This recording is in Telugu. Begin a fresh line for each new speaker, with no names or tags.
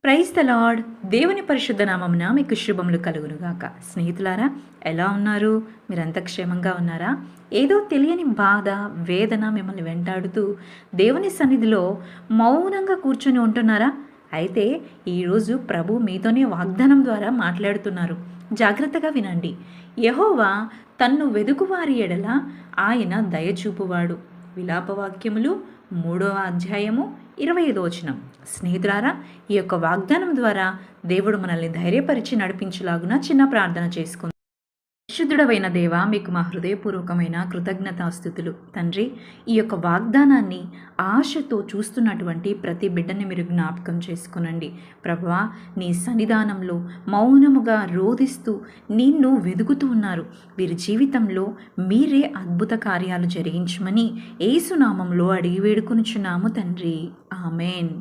Praise the lord. దేవుని పరిశుద్ధ నామమున మీకు శుభములు కలుగునుగాక. స్నేహితులారా, ఎలా ఉన్నారు? మీరంతా క్షేమంగా ఉన్నారా? ఏదో తెలియని బాధ, వేదన మిమ్మల్ని వెంటాడుతూ దేవుని సన్నిధిలో మౌనంగా కూర్చొని ఉంటున్నారా? అయితే ఈరోజు ప్రభు మీతోనే వాగ్దానం ద్వారా మాట్లాడుతున్నారు. జాగ్రత్తగా వినండి. యెహోవా తన్ను వెదుకువారి ఎడల ఆయన దయచూపువాడు. విలాపవాక్యములు 3వ అధ్యాయము 25వ వచనం. స్నేహితులారా, ఈ యొక్క వాగ్దానం ద్వారా దేవుడు మనల్ని ధైర్యపరిచి నడిపించులాగున చిన్న ప్రార్థన చేసుకుందాం. పరిశుద్ధుడవైన దేవ, మీకు మా హృదయపూర్వకమైన కృతజ్ఞతాస్తుతులు. తండ్రి, ఈ యొక్క వాగ్దానాన్ని ఆశతో చూస్తున్నటువంటి ప్రతి బిడ్డని మీరు జ్ఞాపకం చేసుకునండి. ప్రభువా, నీ సన్నిధానంలో మౌనముగా రోధిస్తూ నిన్ను వెదుకుతూ ఉన్నారు. వీరి జీవితంలో మీరే అద్భుత కార్యాలు జరిగించమని యేసు నామములో అడిగి వేడుకొనుచున్నాము తండ్రి. ఆమెన్.